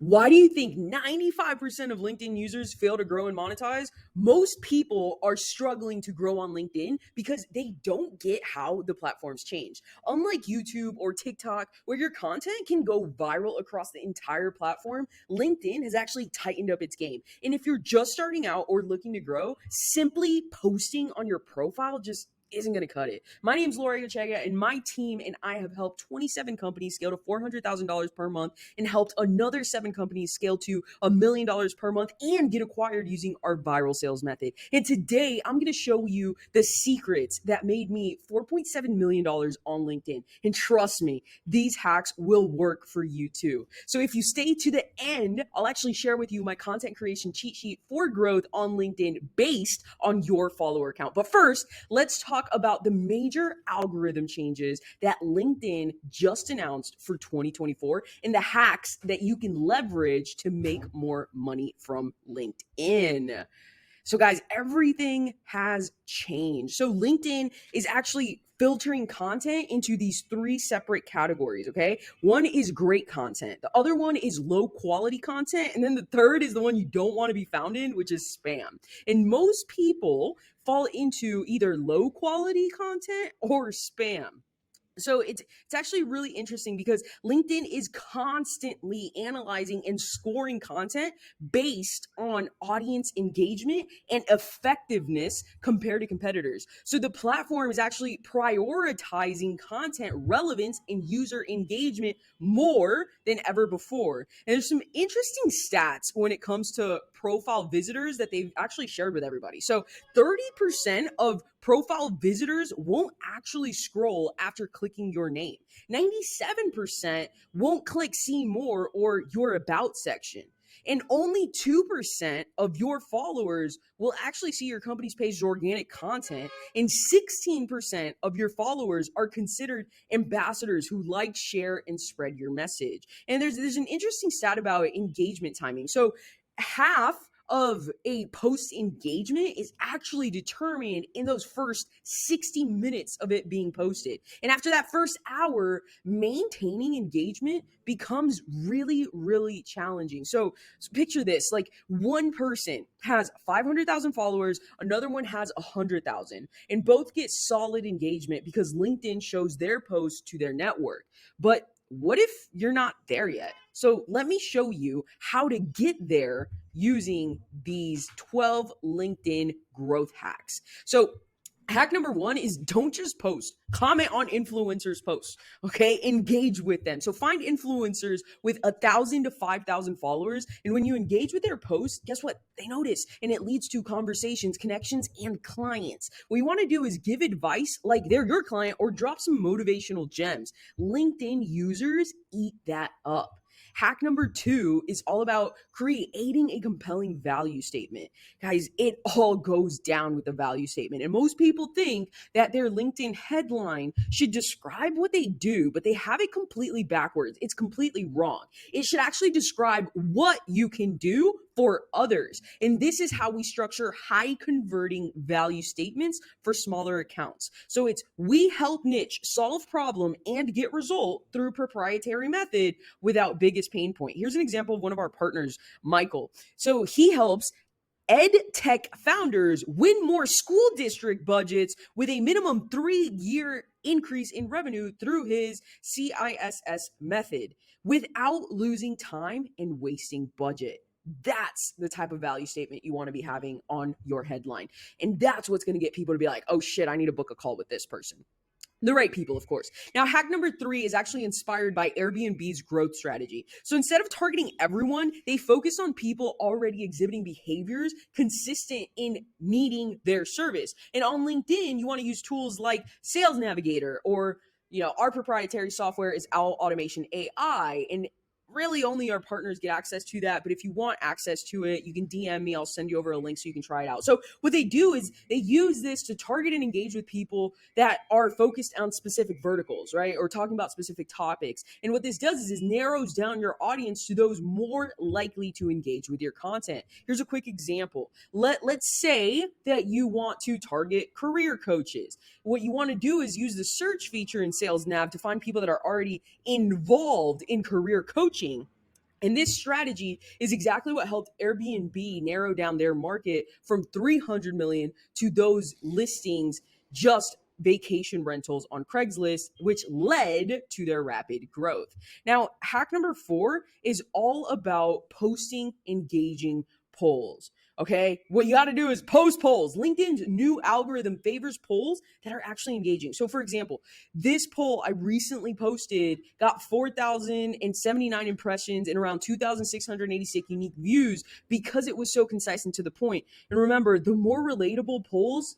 Why do you think 95% of LinkedIn users fail to grow and monetize? Most people are struggling to grow on LinkedIn because they don't get how the platforms change. Unlike YouTube or TikTok, where your content can go viral across the entire platform, LinkedIn has actually tightened up its game. And if you're just starting out or looking to grow, simply posting on your profile just isn't going to cut it. My name is Laura Yochega, and my team and I have helped 27 companies scale to $400,000 per month and helped another 7 companies scale to $1 million per month and get acquired using our viral sales method. And today I'm going to show you the secrets that made me $4.7 million on LinkedIn. And trust me, these hacks will work for you too. So if you stay to the end, I'll actually share with you my content creation cheat sheet for growth on LinkedIn based on your follower count. But first, let's talk about the major algorithm changes that LinkedIn just announced for 2024 and the hacks that you can leverage to make more money from LinkedIn. So, guys, everything has changed. So, LinkedIn is actually filtering content into these 3 separate categories. Okay. One is great content, the other one is low quality content, and then the third is the one you don't want to be found in, which is spam. And most people fall into either low quality content or spam. So it's actually really interesting because LinkedIn is constantly analyzing and scoring content based on audience engagement and effectiveness compared to competitors. So the platform is actually prioritizing content relevance and user engagement more than ever before. And there's some interesting stats when it comes to profile visitors that they've actually shared with everybody. So 30% of profile visitors won't actually scroll after clicking your name. 97% won't click see more or your about section. And only 2% of your followers will actually see your company's page organic content. And 16% of your followers are considered ambassadors who like, share, and spread your message. And there's an interesting stat about engagement timing. So half of a post engagement is actually determined in those first 60 minutes of it being posted. And after that first hour, maintaining engagement becomes really, really challenging. So picture this, like one person has 500,000 followers, another one has 100,000, and both get solid engagement because LinkedIn shows their posts to their network. But what if you're not there yet? So let me show you how to get there using these 12 LinkedIn growth hacks. So hack number 1 is don't just post. Comment on influencers' posts. Okay, engage with them. So find influencers with 1,000 to 5,000 followers, and when you engage with their posts, guess what? They notice, and it leads to conversations, connections, and clients. What you want to do is give advice like they're your client, or drop some motivational gems. LinkedIn users eat that up. Hack number 2 is all about creating a compelling value statement. Guys, it all goes down with the value statement. And most people think that their LinkedIn headline should describe what they do, but they have it completely backwards. It's completely wrong. It should actually describe what you can do for others. And this is how we structure high converting value statements for smaller accounts. So it's we help niche solve problem and get result through proprietary method without biggest pain point. Here's an example of one of our partners, Michael. So he helps ed tech founders win more school district budgets with a minimum 3-year increase in revenue through his CISS method without losing time and wasting budget. That's the type of value statement you want to be having on your headline. And that's what's going to get people to be like, oh shit, I need to book a call with this person. The right people, of course. Now, hack number 3 is actually inspired by Airbnb's growth strategy. So instead of targeting everyone, they focus on people already exhibiting behaviors consistent in needing their service. And on LinkedIn, you want to use tools like Sales Navigator, or our proprietary software is Owl Automation AI, and really only our partners get access to that. But if you want access to it, you can DM me. I'll send you over a link so you can try it out. So what they do is they use this to target and engage with people that are focused on specific verticals, right? Or talking about specific topics. And what this does is narrows down your audience to those more likely to engage with your content. Here's a quick example. Let's say that you want to target career coaches. What you want to do is use the search feature in Sales Nav to find people that are already involved in career coaching. And this strategy is exactly what helped Airbnb narrow down their market from 300 million to those listings just vacation rentals on Craigslist, which led to their rapid growth. Now, hack number 4 is all about posting engaging polls. Okay, what you got to do is post polls. LinkedIn's new algorithm favors polls that are actually engaging. So, for example, this poll I recently posted got 4,079 impressions and around 2,686 unique views because it was so concise and to the point. And remember, the more relatable polls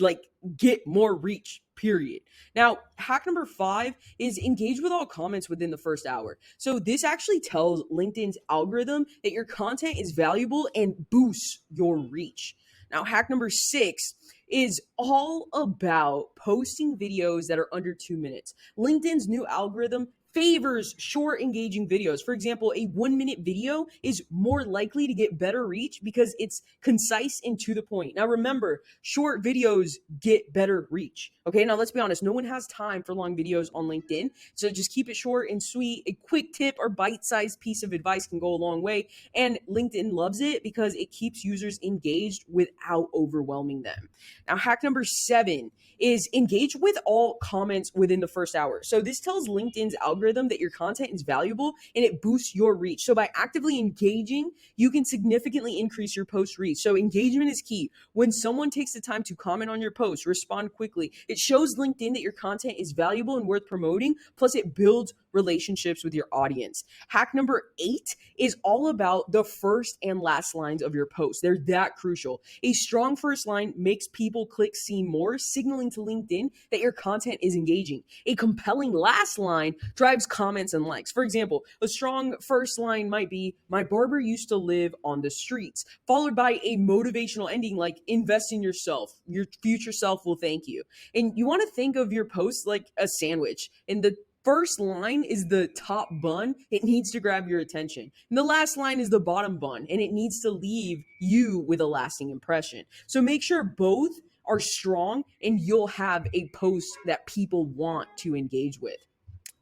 like get more reach, period. Now, hack number 5 is engage with all comments within the first hour. So this actually tells LinkedIn's algorithm that your content is valuable and boosts your reach. Now, hack number 6 is all about posting videos that are under 2 minutes. LinkedIn's new algorithm favors short, engaging videos. For example, a 1 minute video is more likely to get better reach because it's concise and to the point. Now, remember, short videos get better reach. Okay, now let's be honest, no one has time for long videos on LinkedIn. So just keep it short and sweet. A quick tip or bite sized piece of advice can go a long way. And LinkedIn loves it because it keeps users engaged without overwhelming them. Now, hack number 7 is engage with all comments within the first hour. So this tells LinkedIn's algorithm that your content is valuable and it boosts your reach. So by actively engaging, you can significantly increase your post reach. So engagement is key. When someone takes the time to comment on your post, respond quickly, it shows LinkedIn that your content is valuable and worth promoting. Plus it builds relationships with your audience. Hack number 8 is all about the first and last lines of your post. They're that crucial. A strong first line makes people click see more, signaling to LinkedIn that your content is engaging. A compelling last line drives comments and likes. For example, a strong first line might be, "My barber used to live on the streets," followed by a motivational ending like, "Invest in yourself. Your future self will thank you." And you want to think of your post like a sandwich. And the first line is the top bun. It needs to grab your attention. And the last line is the bottom bun, and it needs to leave you with a lasting impression. So make sure both are strong, and you'll have a post that people want to engage with.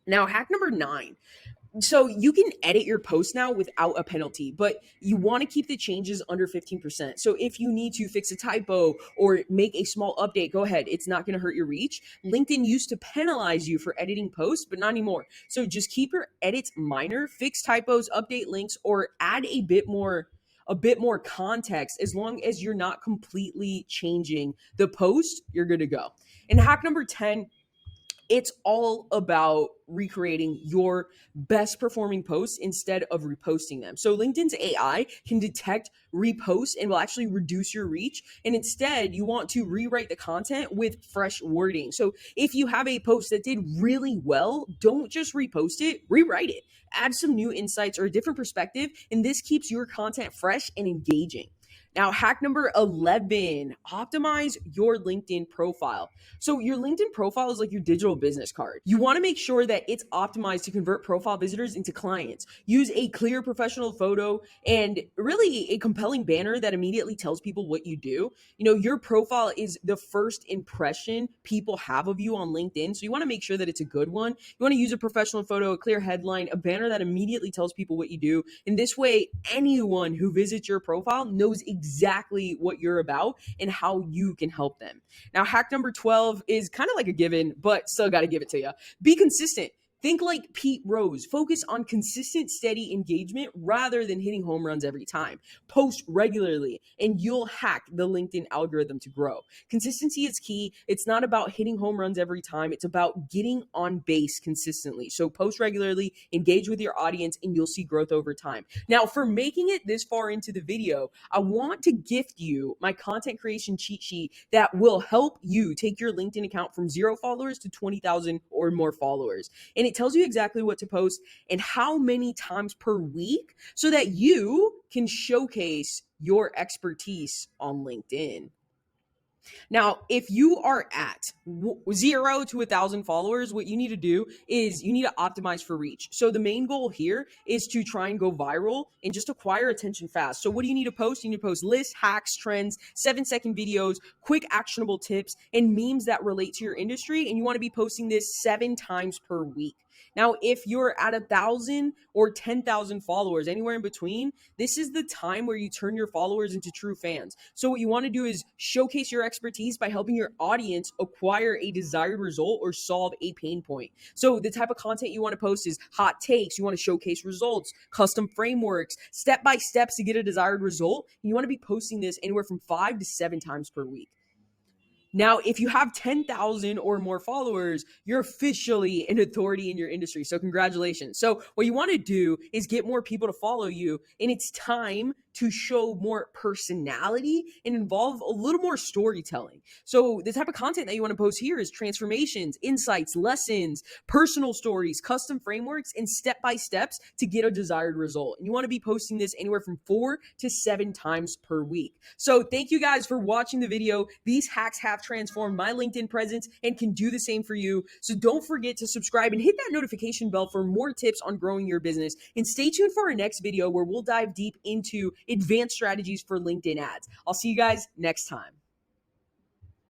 Now, hack number 9. So you can edit your post now without a penalty, but you want to keep the changes under 15%. So if you need to fix a typo or make a small update, go ahead. It's not going to hurt your reach. LinkedIn used to penalize you for editing posts, but not anymore. So just keep your edits minor, fix typos, update links, or add a bit more context. As long as you're not completely changing the post, you're good to go. And hack number 10, it's all about recreating your best performing posts instead of reposting them. So LinkedIn's AI can detect reposts and will actually reduce your reach. And instead, you want to rewrite the content with fresh wording. So if you have a post that did really well, don't just repost it, rewrite it. Add some new insights or a different perspective, and this keeps your content fresh and engaging. Now, hack number 11, optimize your LinkedIn profile. So your LinkedIn profile is like your digital business card. You want to make sure that it's optimized to convert profile visitors into clients. Use a clear professional photo and really a compelling banner that immediately tells people what you do. You know, your profile is the first impression people have of you on LinkedIn. So you want to make sure that it's a good one. You want to use a professional photo, a clear headline, a banner that immediately tells people what you do. In this way, anyone who visits your profile knows exactly what you're about and how you can help them. Now, hack number 12 is kind of like a given, but still got to give it to you. Be consistent. Think like Pete Rose. Focus on consistent, steady engagement rather than hitting home runs every time. Post regularly, and you'll hack the LinkedIn algorithm to grow. Consistency is key. It's not about hitting home runs every time. It's about getting on base consistently. So post regularly, engage with your audience, and you'll see growth over time. Now, for making it this far into the video, I want to gift you my content creation cheat sheet that will help you take your LinkedIn account from 0 followers to 20,000 or more followers. And it tells you exactly what to post and how many times per week so that you can showcase your expertise on LinkedIn. Now, if you are at 0 to 1,000 followers, what you need to do is you need to optimize for reach. So the main goal here is to try and go viral and just acquire attention fast. So what do you need to post? You need to post lists, hacks, trends, 7-second videos, quick actionable tips, and memes that relate to your industry. And you want to be posting this 7 times per week. Now, if you're at 1,000 or 10,000 followers, anywhere in between, this is the time where you turn your followers into true fans. So what you want to do is showcase your expertise by helping your audience acquire a desired result or solve a pain point. So the type of content you want to post is hot takes. You want to showcase results, custom frameworks, step by steps to get a desired result. You want to be posting this anywhere from 5 to 7 times per week. Now, if you have 10,000 or more followers, you're officially an authority in your industry. So, congratulations. So, what you want to do is get more people to follow you, and it's time to show more personality and involve a little more storytelling. So, the type of content that you want to post here is transformations, insights, lessons, personal stories, custom frameworks, and step by steps to get a desired result. And you want to be posting this anywhere from 4 to 7 times per week. So, thank you guys for watching the video. These hacks have transformed my LinkedIn presence and can do the same for you. So don't forget to subscribe and hit that notification bell for more tips on growing your business. And stay tuned for our next video where we'll dive deep into advanced strategies for LinkedIn ads. I'll see you guys next time.